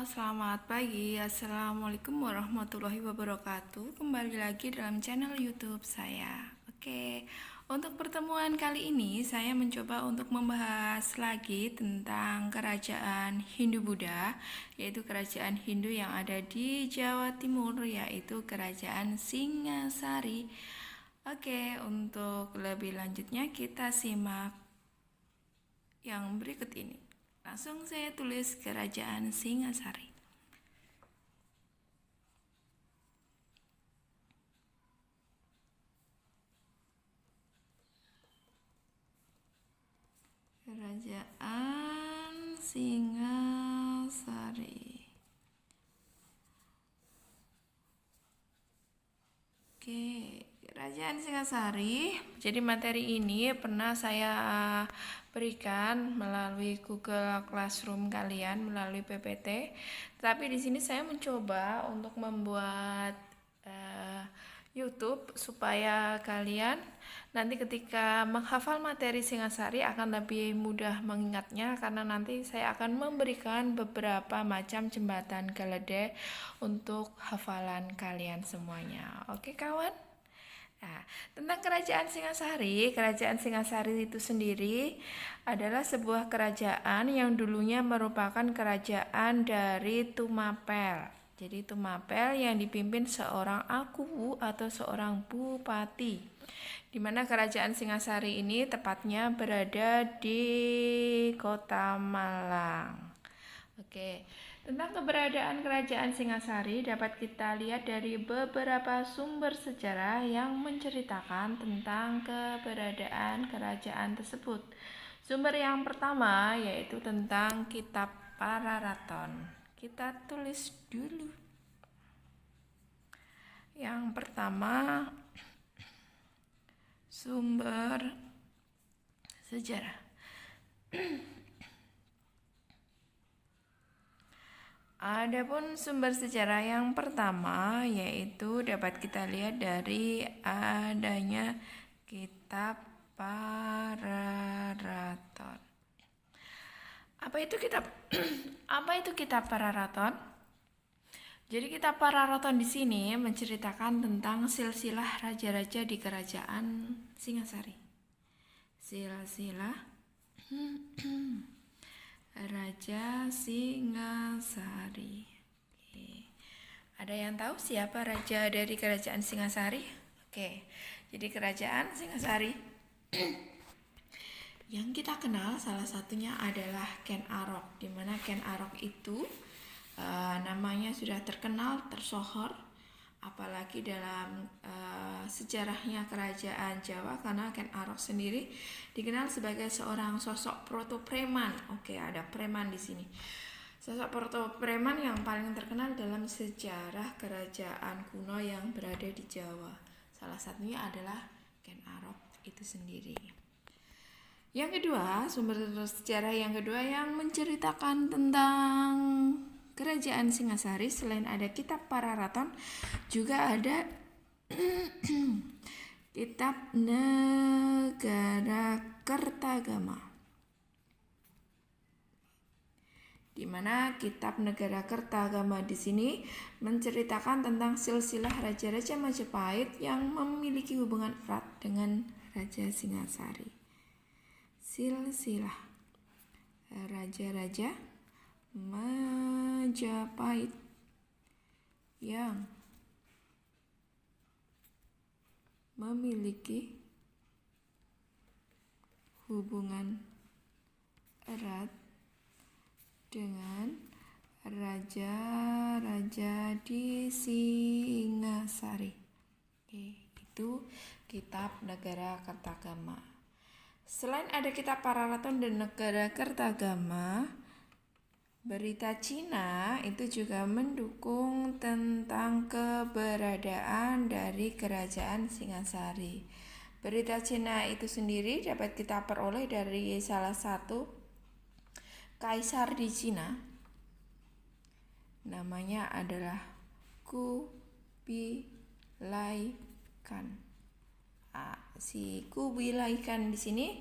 Selamat pagi. Assalamualaikum warahmatullahi wabarakatuh. Kembali lagi dalam channel YouTube saya. Oke, untuk pertemuan kali ini saya mencoba untuk membahas lagi tentang kerajaan Hindu-Buddha, yaitu kerajaan Hindu yang ada di Jawa Timur, yaitu kerajaan Singasari. Oke, untuk lebih lanjutnya kita simak yang berikut ini. Langsung saya tulis kerajaan Singasari. Kerajaan Singasari. Oke, kerajaan Singasari. Jadi materi ini pernah saya berikan melalui Google Classroom kalian, melalui PPT. Tapi di sini saya mencoba untuk membuat YouTube supaya kalian nanti ketika menghafal materi Singasari akan lebih mudah mengingatnya, karena nanti saya akan memberikan beberapa macam jembatan geledek untuk hafalan kalian semuanya. Oke kawan? Nah, tentang kerajaan Singasari itu sendiri adalah sebuah kerajaan yang dulunya merupakan kerajaan dari Tumapel. Jadi Tumapel yang dipimpin seorang aku atau seorang bupati, di mana kerajaan Singasari ini tepatnya berada di Kota Malang. Oke, tentang keberadaan kerajaan Singasari dapat kita lihat dari beberapa sumber sejarah yang menceritakan tentang keberadaan kerajaan tersebut. Sumber yang pertama yaitu tentang Kitab Pararaton. Kita tulis dulu. Yang pertama, sumber sejarah. Adapun sumber sejarah yang pertama yaitu dapat kita lihat dari adanya Kitab Pararaton. Apa itu Kitab Pararaton? Jadi Kitab Pararaton di sini menceritakan tentang silsilah raja-raja di kerajaan Singasari. Silsilah Raja Singasari. Oke. Ada yang tahu siapa raja dari kerajaan Singasari? Oke. Jadi kerajaan Singasari yang kita kenal salah satunya adalah Ken Arok, di mana Ken Arok itu namanya sudah terkenal, tersohor, apalagi dalam sejarahnya kerajaan Jawa, karena Ken Arok sendiri dikenal sebagai seorang sosok proto preman. Oke, ada preman di sini. Sosok proto preman yang paling terkenal dalam sejarah kerajaan kuno yang berada di Jawa. Salah satunya adalah Ken Arok itu sendiri. Yang kedua, sumber sejarah yang kedua yang menceritakan tentang kerajaan Singasari, selain ada Kitab Pararaton, juga ada Kitab Negara Kertagama, di mana Kitab Negara Kertagama di sini menceritakan tentang silsilah raja-raja Majapahit yang memiliki hubungan erat dengan Raja Singasari. Silsilah raja-raja Majapahit yang memiliki hubungan erat dengan raja-raja di Singasari. Oke, itu Kitab Negara Kertagama. Selain ada Kitab Pararaton dan Negara Kertagama, berita Cina itu juga mendukung tentang keberadaan dari kerajaan Singasari. Berita Cina itu sendiri dapat kita peroleh dari salah satu kaisar di Cina. Namanya adalah Kubilai Khan. Si Kubilai Khan di sini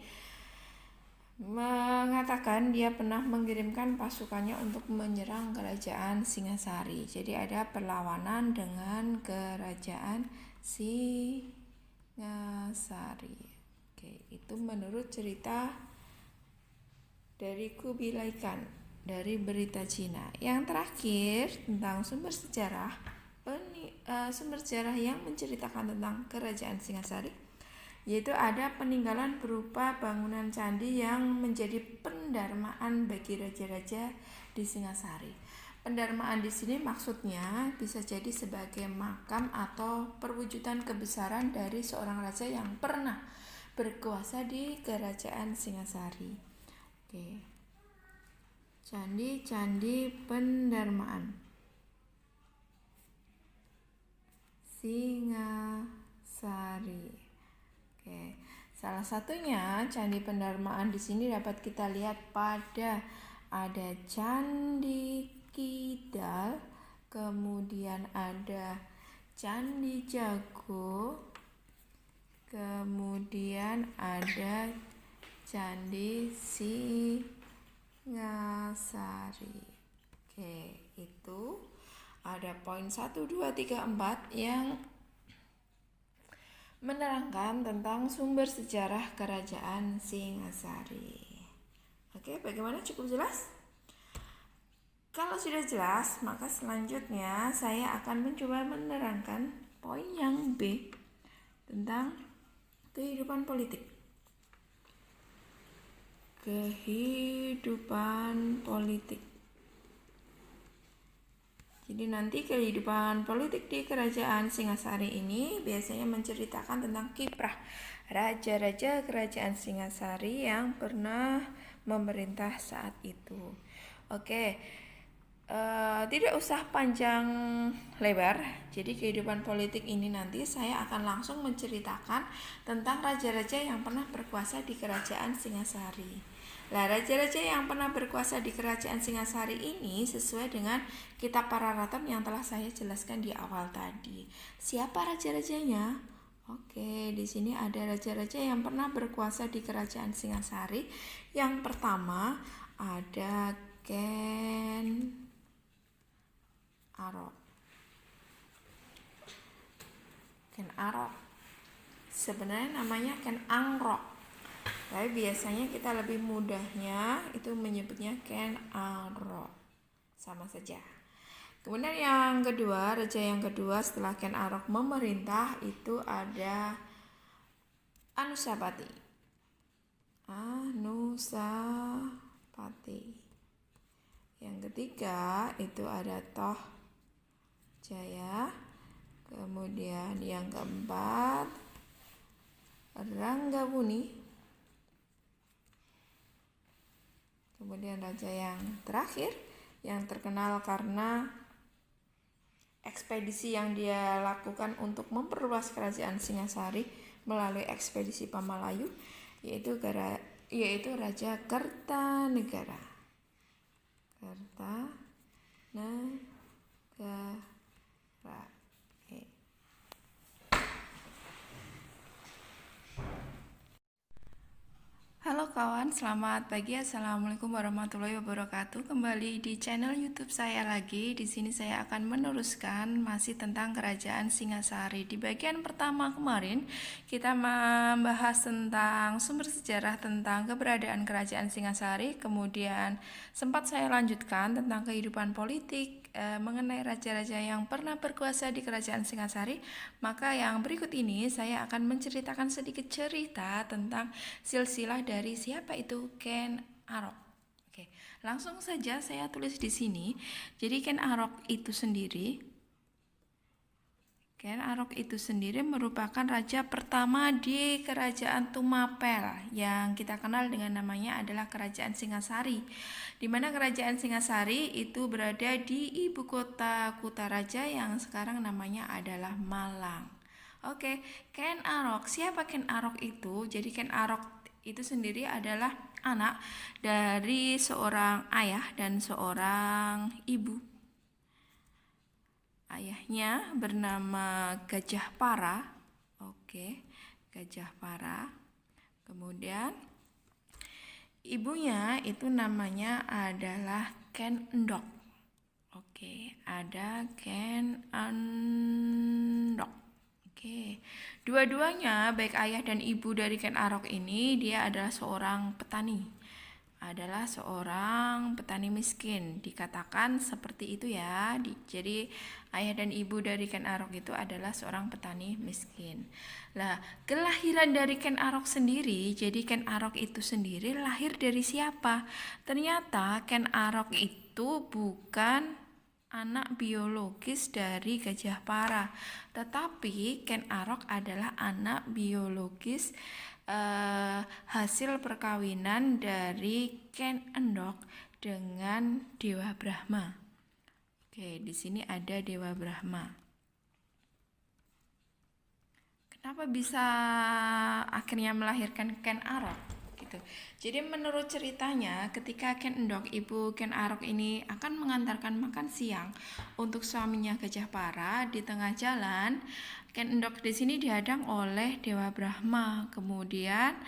mengatakan dia pernah mengirimkan pasukannya untuk menyerang kerajaan Singasari. Jadi ada perlawanan dengan kerajaan Singasari. Oke, itu menurut cerita dari Kubilai Khan dari berita Cina. Yang terakhir tentang sumber sejarah yang menceritakan tentang kerajaan Singasari, yaitu ada peninggalan berupa bangunan candi yang menjadi pendarmaan bagi raja-raja di Singasari. Pendarmaan di sini maksudnya bisa jadi sebagai makam atau perwujudan kebesaran dari seorang raja yang pernah berkuasa di kerajaan Singasari. Oke. Candi-candi pendarmaan Singasari. Oke. Salah satunya candi pendarmaan di sini dapat kita lihat pada ada Candi Kidal, kemudian ada Candi Jago, kemudian ada Candi Singasari. Oke, itu ada poin 1, 2, 3, 4 yang menerangkan tentang sumber sejarah kerajaan Singasari. Oke, bagaimana? Cukup jelas? Kalau sudah jelas, maka selanjutnya saya akan mencoba menerangkan poin yang B tentang kehidupan politik. Kehidupan politik. Jadi nanti kehidupan politik di kerajaan Singasari ini biasanya menceritakan tentang kiprah raja-raja kerajaan Singasari yang pernah memerintah saat itu. Oke, tidak usah panjang lebar. Jadi kehidupan politik ini nanti saya akan langsung menceritakan tentang raja-raja yang pernah berkuasa di kerajaan Singasari. Nah, raja-raja yang pernah berkuasa di kerajaan Singasari ini sesuai dengan kitab Pararaton yang telah saya jelaskan di awal tadi. Siapa raja-rajanya? Oke, di sini ada raja-raja yang pernah berkuasa di kerajaan Singasari. Yang pertama ada Ken Arok. Ken Arok. Sebenarnya namanya Ken Angrok. Tapi biasanya kita lebih mudahnya itu menyebutnya Ken Arok. Sama saja. Kemudian yang kedua, raja yang kedua setelah Ken Arok memerintah itu ada Anusapati. Yang ketiga itu ada Toh Jaya. Kemudian yang keempat Ranggabuni. Kemudian raja yang terakhir yang terkenal karena ekspedisi yang dia lakukan untuk memperluas kerajaan Singasari melalui ekspedisi Pamalayu, yaitu Raja Kertanegara. Halo kawan, selamat pagi. Assalamualaikum warahmatullahi wabarakatuh. Kembali di channel YouTube saya lagi. Di sini saya akan meneruskan masih tentang kerajaan Singasari. Di bagian pertama kemarin kita membahas tentang sumber sejarah tentang keberadaan kerajaan Singasari. Kemudian sempat saya lanjutkan tentang kehidupan politik mengenai raja-raja yang pernah berkuasa di kerajaan Singasari. Maka yang berikut ini saya akan menceritakan sedikit cerita tentang silsilah dari siapa itu Ken Arok. Oke, langsung saja saya tulis di sini. Jadi Ken Arok itu sendiri merupakan raja pertama di kerajaan Tumapel yang kita kenal dengan namanya adalah kerajaan Singasari. Di mana kerajaan Singasari itu berada di ibu kota Kutaraja yang sekarang namanya adalah Malang. Oke, Ken Arok. Siapa Ken Arok itu? Jadi Ken Arok itu sendiri adalah anak dari seorang ayah dan seorang ibu. Ayahnya bernama Gajah Para. Oke, Gajah Para. Kemudian Ibunya itu namanya adalah Ken Endok. Oke, ada Ken Endok. Oke, dua-duanya baik ayah dan ibu dari Ken Arok ini dia adalah seorang petani miskin, dikatakan seperti itu ya. Jadi ayah dan ibu dari Ken Arok itu adalah seorang petani miskin. Lah, kelahiran dari Ken Arok sendiri, jadi Ken Arok itu sendiri lahir dari siapa? Ternyata Ken Arok itu bukan anak biologis dari Gajah Para, tetapi Ken Arok adalah anak biologis hasil perkawinan dari Ken Endok dengan Dewa Brahma. Oke, di sini ada Dewa Brahma. Kenapa bisa akhirnya melahirkan Ken Arok? Gitu. Jadi menurut ceritanya ketika Ken Endok, ibu Ken Arok ini akan mengantarkan makan siang untuk suaminya Gajah Para, di tengah jalan Ken Endok di sini dihadang oleh Dewa Brahma. Kemudian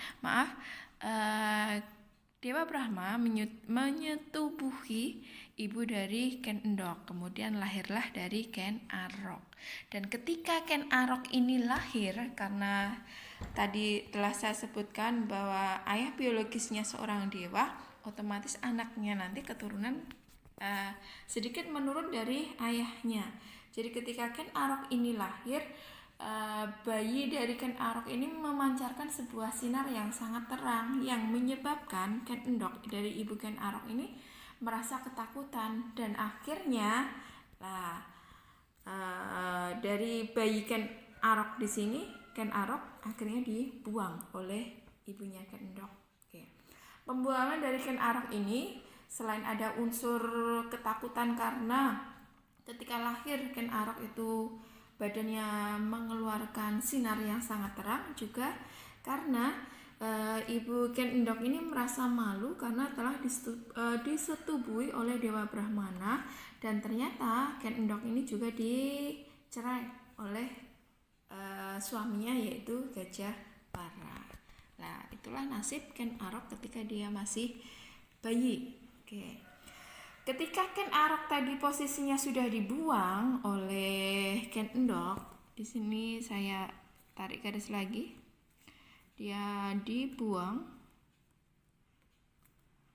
Dewa Brahma menyetubuhi ibu dari Ken Endok. Kemudian lahirlah dari Ken Arok. Dan ketika Ken Arok ini lahir, karena tadi telah saya sebutkan bahwa ayah biologisnya seorang dewa, otomatis anaknya nanti keturunan sedikit menurun dari ayahnya. Jadi ketika Ken Arok ini lahir, bayi dari Ken Arok ini memancarkan sebuah sinar yang sangat terang yang menyebabkan Ken Endok dari ibu Ken Arok ini merasa ketakutan, dan akhirnya dari bayi Ken Arok di sini Ken Arok akhirnya dibuang oleh ibunya Ken Endok. Oke. Pembuangan dari Ken Arok ini selain ada unsur ketakutan karena ketika lahir Ken Arok itu badannya mengeluarkan sinar yang sangat terang, juga karena ibu Ken Endok ini merasa malu karena telah disetubui oleh Dewa Brahmana, dan ternyata Ken Endok ini juga dicerai oleh suaminya yaitu Gajah Para. Nah, itulah nasib Ken Arok ketika dia masih bayi. Oke. Ketika Ken Arok tadi posisinya sudah dibuang oleh Ken Endok, di sini saya tarik garis lagi. Dia dibuang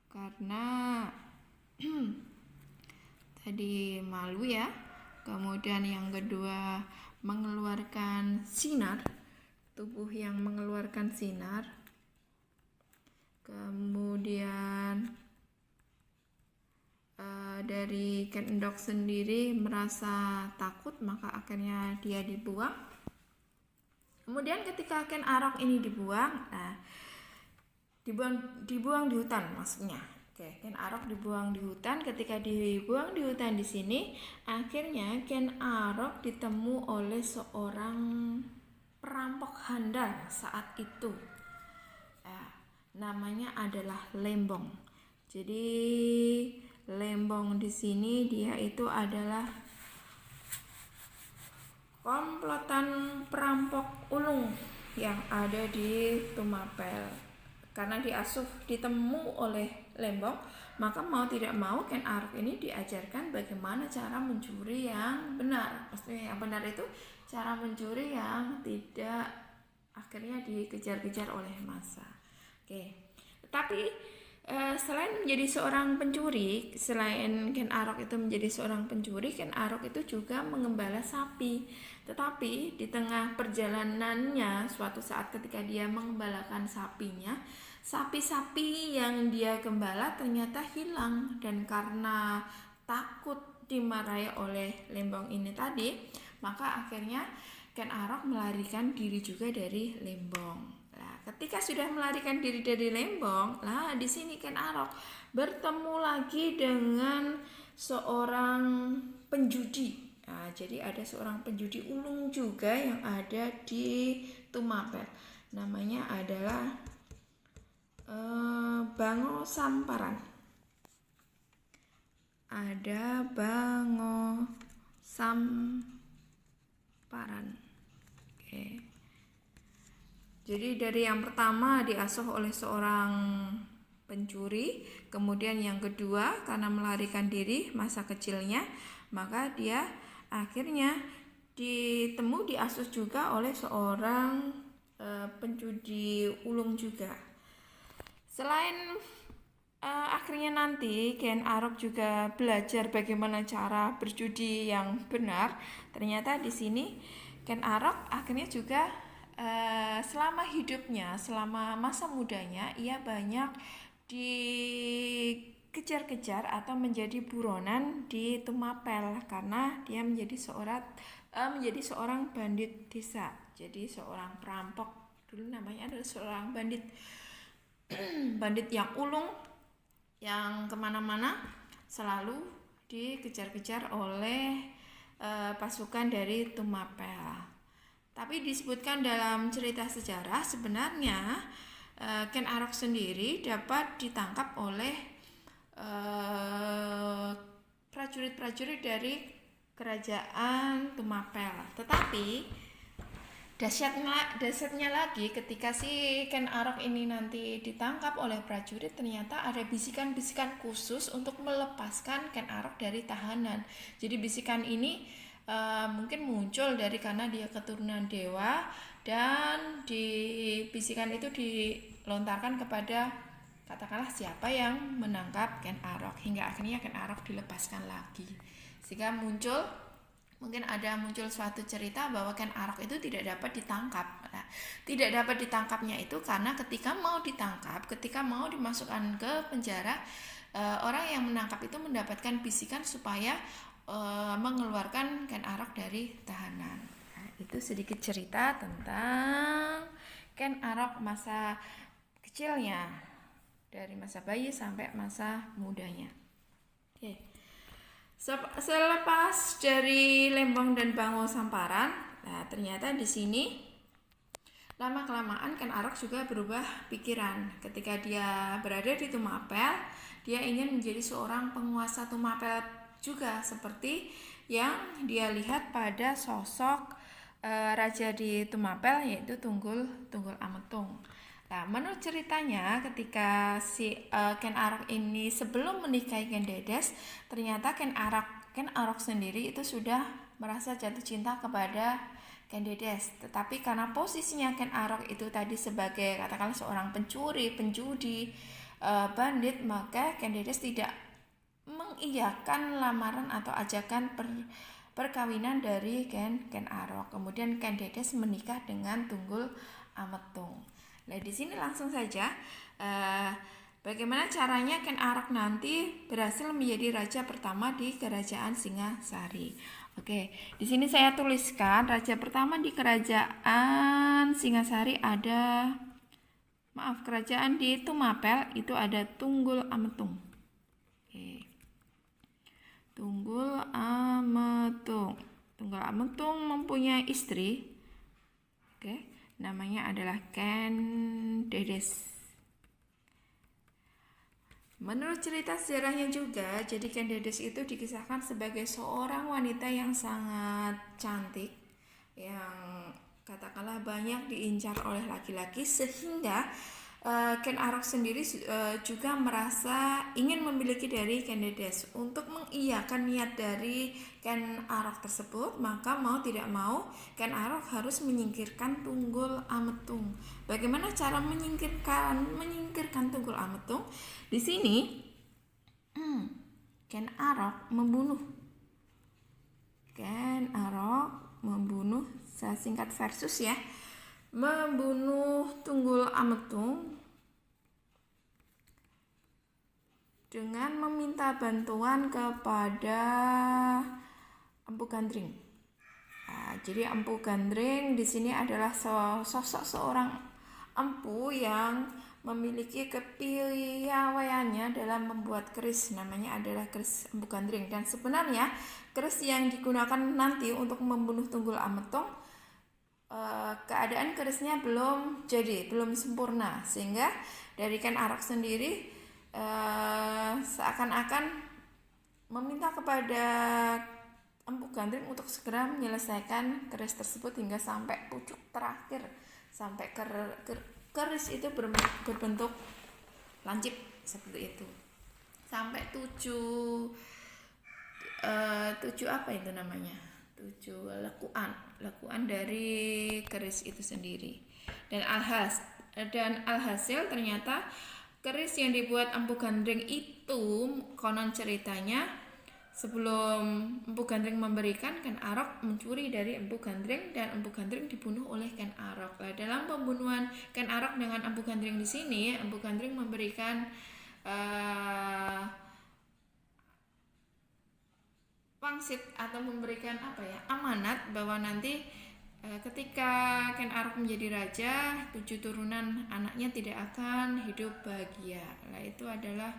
karena tadi malu ya. Kemudian yang kedua mengeluarkan sinar, tubuh yang mengeluarkan sinar. Kemudian dari Ken Endok sendiri merasa takut, maka akhirnya dia dibuang. Kemudian ketika Ken Arok ini dibuang, dibuang di hutan maksudnya. Oke, Ken Arok dibuang di hutan. Ketika dibuang di hutan di sini, akhirnya Ken Arok ditemu oleh seorang perampok handal saat itu. Namanya adalah Lembong. Jadi Lembong di sini dia itu adalah komplotan perampok ulung yang ada di Tumapel. Karena ditemu oleh Lembong, maka mau tidak mau Ken Arok ini diajarkan bagaimana cara mencuri yang benar. Maksudnya yang benar itu cara mencuri yang tidak akhirnya dikejar-kejar oleh massa. Oke. Tetapi selain menjadi seorang pencuri, selain Ken Arok itu menjadi seorang pencuri, Ken Arok itu juga mengembala sapi. Tetapi di tengah perjalanannya, suatu saat ketika dia mengembalakan sapinya, sapi-sapi yang dia gembala ternyata hilang, dan karena takut dimarahi oleh Lembong ini tadi, maka akhirnya Ken Arok melarikan diri juga dari Lembong. Ketika sudah melarikan diri dari Lembong, di sini Ken Arok bertemu lagi dengan seorang penjudi. Jadi ada seorang penjudi ulung juga yang ada di Tumapel. Namanya adalah Bango Samparan. Ada Bango Samparan. Oke. Jadi dari yang pertama diasuh oleh seorang pencuri. Kemudian yang kedua, karena melarikan diri masa kecilnya, maka dia akhirnya diasuh juga oleh seorang penjudi ulung juga. Selain akhirnya nanti Ken Arok juga belajar bagaimana cara berjudi yang benar. Ternyata di sini Ken Arok akhirnya juga selama hidupnya, selama masa mudanya, ia banyak dikejar-kejar atau menjadi buronan di Tumapel karena dia menjadi seorang bandit desa. Jadi seorang perampok, dulu namanya adalah seorang bandit bandit yang ulung, yang kemana-mana selalu dikejar-kejar oleh pasukan dari Tumapel. Tapi disebutkan dalam cerita sejarah sebenarnya Ken Arok sendiri dapat ditangkap oleh prajurit-prajurit dari kerajaan Tumapel. Tetapi dahsyatnya lagi ketika si Ken Arok ini nanti ditangkap oleh prajurit, ternyata ada bisikan-bisikan khusus untuk melepaskan Ken Arok dari tahanan. Jadi bisikan ini mungkin muncul karena dia keturunan dewa, dan di bisikan itu dilontarkan kepada katakanlah siapa yang menangkap Ken Arok, hingga akhirnya Ken Arok dilepaskan lagi. Sehingga muncul suatu cerita bahwa Ken Arok itu tidak dapat ditangkap. Nah, tidak dapat ditangkapnya itu karena ketika mau ditangkap, ketika mau dimasukkan ke penjara, orang yang menangkap itu mendapatkan bisikan supaya mengeluarkan Ken Arok dari tahanan. Nah, itu sedikit cerita tentang Ken Arok masa kecilnya, dari masa bayi sampai masa mudanya. Oke. Selepas dari Lembong dan Bango Samparan, nah ternyata di sini lama kelamaan Ken Arok juga berubah pikiran. Ketika dia berada di Tumapel, dia ingin menjadi seorang penguasa Tumapel juga, seperti yang dia lihat pada sosok raja di Tumapel, yaitu Tunggul Ametung. Nah, menurut ceritanya ketika si Ken Arok ini sebelum menikahi Ken Dedes, ternyata Ken Arok sendiri itu sudah merasa jatuh cinta kepada Ken Dedes. Tetapi karena posisinya Ken Arok itu tadi sebagai katakanlah seorang pencuri, penjudi, bandit, maka Ken Dedes tidak mengiyakan lamaran atau ajakan perkawinan dari Ken Arok. Kemudian Ken Dedes menikah dengan Tunggul Ametung. Nah, di sini langsung saja bagaimana caranya Ken Arok nanti berhasil menjadi raja pertama di kerajaan Singasari. Oke, di sini saya tuliskan raja pertama di kerajaan Singasari kerajaan di Tumapel itu ada Tunggul Ametung. Oke. Tunggul Ametung mempunyai istri. Oke. Namanya adalah Ken Dedes. Menurut cerita sejarahnya juga, jadi Ken Dedes itu dikisahkan sebagai seorang wanita yang sangat cantik, yang katakanlah banyak diincar oleh laki-laki, sehingga Ken Arok sendiri juga merasa ingin memiliki dari Ken Dedes. Untuk mengiyakan niat dari Ken Arok tersebut, maka mau tidak mau Ken Arok harus menyingkirkan Tunggul Ametung. Bagaimana cara menyingkirkan Tunggul Ametung? Di sini Ken Arok membunuh, saya singkat versus ya, membunuh Tunggul Ametung dengan meminta bantuan kepada Empu Gandring. Nah, jadi Empu Gandring di sini adalah sosok seorang empu yang memiliki kepiawaiannya dalam membuat keris, namanya adalah keris Empu Gandring. Dan sebenarnya keris yang digunakan nanti untuk membunuh Tunggul Ametung, keadaan kerisnya belum sempurna, sehingga dari Ken Arok sendiri seakan-akan meminta kepada Empu Gandring untuk segera menyelesaikan keris tersebut hingga sampai pucuk terakhir, sampai keris itu berbentuk lancip. seperti itu. Sampai 7 apa itu namanya? 7 lekuan dari keris itu sendiri. Dan alhasil ternyata keris yang dibuat Empu Gandring itu konon ceritanya sebelum Empu Gandring memberikan, Ken Arok mencuri dari Empu Gandring dan Empu Gandring dibunuh oleh Ken Arok. Nah, dalam pembunuhan Ken Arok dengan Empu Gandring di sini, Empu Gandring memberikan pangsit atau memberikan amanat bahwa nanti ketika Ken Arok menjadi raja, 7 turunan anaknya tidak akan hidup bahagia. Nah, itu adalah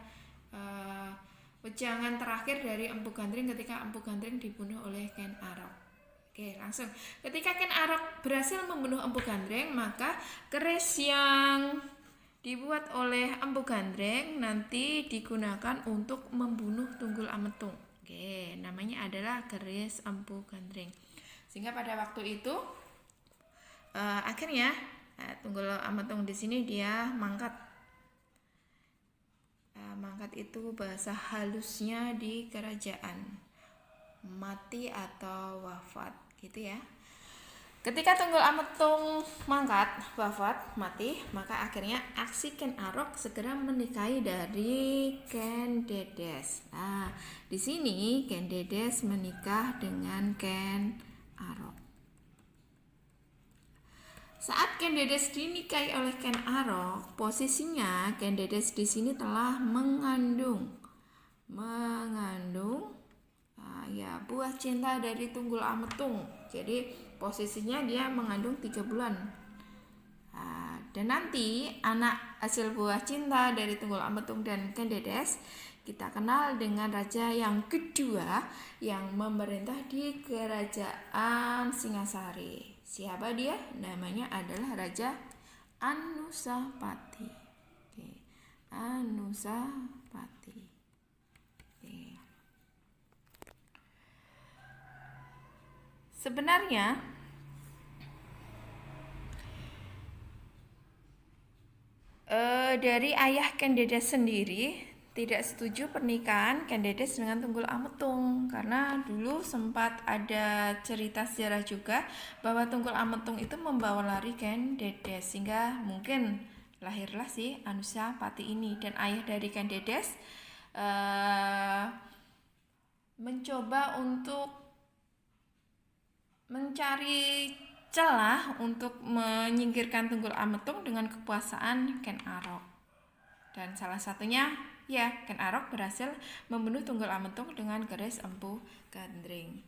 wejangan terakhir dari Empu Gandring ketika Empu Gandring dibunuh oleh Ken Arok. Oke, langsung. Ketika Ken Arok berhasil membunuh Empu Gandring, maka keris yang dibuat oleh Empu Gandring nanti digunakan untuk membunuh Tunggul Ametung. Oke, namanya adalah keris Empu Gandring. Sehingga pada waktu itu akhirnya Tunggul Ametung di sini dia mangkat. Mangkat itu bahasa halusnya di kerajaan, mati atau wafat gitu ya. Ketika Tunggul Ametung mangkat, wafat, mati, maka akhirnya aksi Ken Arok segera menikahi dari Ken Dedes. Nah, di sini Ken Dedes menikah dengan Ken Arok. Saat Ken Dedes dinikahi oleh Ken Arok, posisinya Ken Dedes di sini telah mengandung buah cinta dari Tunggul Ametung. Jadi posisinya dia mengandung 3 bulan. Dan nanti anak hasil buah cinta dari Tunggul Ametung dan Ken Dedes kita kenal dengan raja yang kedua yang memerintah di kerajaan Singasari. Siapa dia? Namanya adalah Raja Anusapati. Oke. Anusapati. Oke. Sebenarnya dari ayah Ken Dedes sendiri tidak setuju pernikahan Ken Dedes dengan Tunggul Ametung, karena dulu sempat ada cerita sejarah juga bahwa Tunggul Ametung itu membawa lari Ken Dedes, sehingga mungkin lahirlah si Anusapati ini. Dan ayah dari Ken Dedes mencoba untuk mencari celah untuk menyingkirkan Tunggul Ametung dengan kekuasaan Ken Arok. Dan salah satunya Ken Arok berhasil membunuh Tunggul Ametung dengan keris Empu Gandring.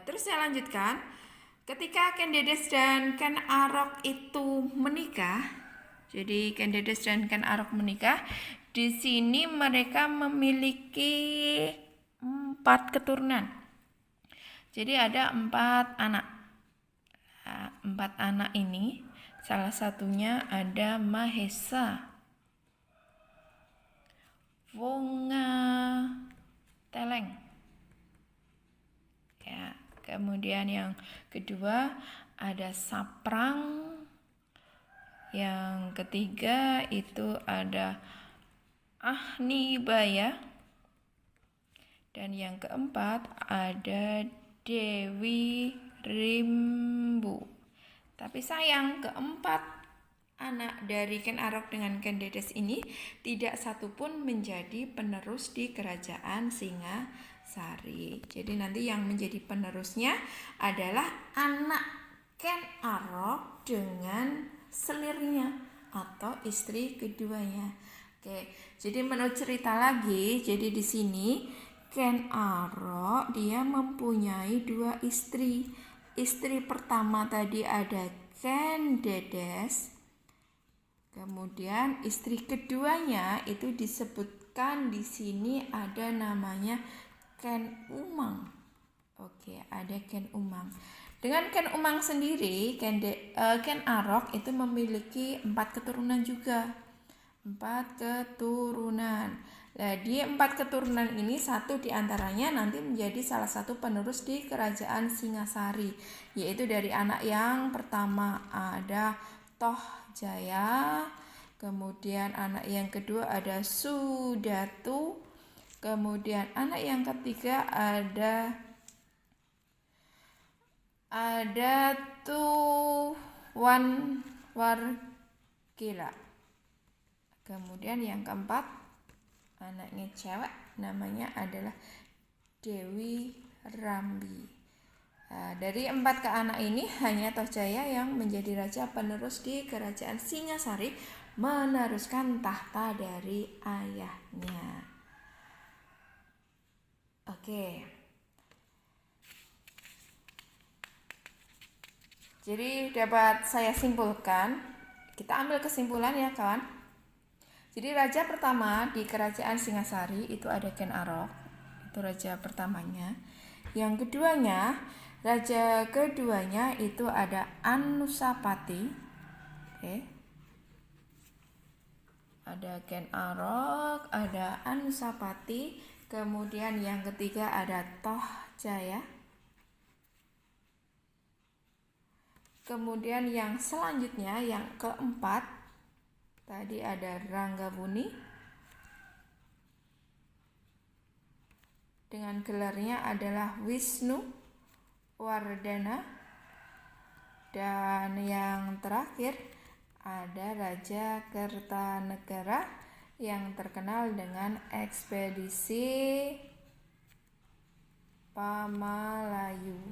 Terus saya lanjutkan. Ketika Ken Dedes dan Ken Arok itu menikah, jadi Ken Dedes dan Ken Arok menikah, di sini mereka memiliki 4 keturunan. Jadi ada 4 anak. 4 anak ini salah satunya ada Mahesa, Wonga Teleng. Ya, kemudian yang kedua ada Saprang. Yang ketiga itu ada Ahnibaya. Dan yang keempat ada Dewi Rimbu. Tapi sayang, keempat anak dari Ken Arok dengan Ken Dedes ini tidak satupun menjadi penerus di kerajaan Singasari. Jadi nanti yang menjadi penerusnya adalah anak Ken Arok dengan selirnya atau istri keduanya. Oke, jadi menurut cerita lagi, jadi di sini Ken Arok dia mempunyai 2 istri. Istri pertama tadi ada Ken Dedes. Kemudian istri keduanya itu disebutkan di sini ada namanya Ken Umang. Oke, ada Ken Umang. Dengan Ken Umang sendiri, Ken Arok itu memiliki 4 keturunan juga. 4 keturunan. Nah, di 4 keturunan ini satu diantaranya nanti menjadi salah satu penerus di kerajaan Singasari, yaitu dari anak yang pertama ada Toh Jaya, Kemudian anak yang kedua ada Sudatu. Kemudian anak yang ketiga ada Tuan Wargila. Kemudian yang keempat anaknya cewek, namanya adalah Dewi Rambi. Dari 4 anak ini hanya Tohjaya yang menjadi raja penerus di kerajaan Singasari, meneruskan tahta dari ayahnya. Oke. Jadi dapat saya simpulkan, kita ambil kesimpulan ya kawan. Jadi raja pertama di kerajaan Singasari itu ada Ken Arok, itu raja pertamanya. Yang keduanya, raja keduanya itu ada Anusapati. Oke. Ada Ken Arok, ada Anusapati, kemudian yang ketiga ada Tohjaya. Kemudian yang selanjutnya yang keempat tadi ada Ranggabuni dengan gelarnya adalah Wisnu Wardana. Dan yang terakhir ada Raja Kertanegara yang terkenal dengan ekspedisi Pamalayu.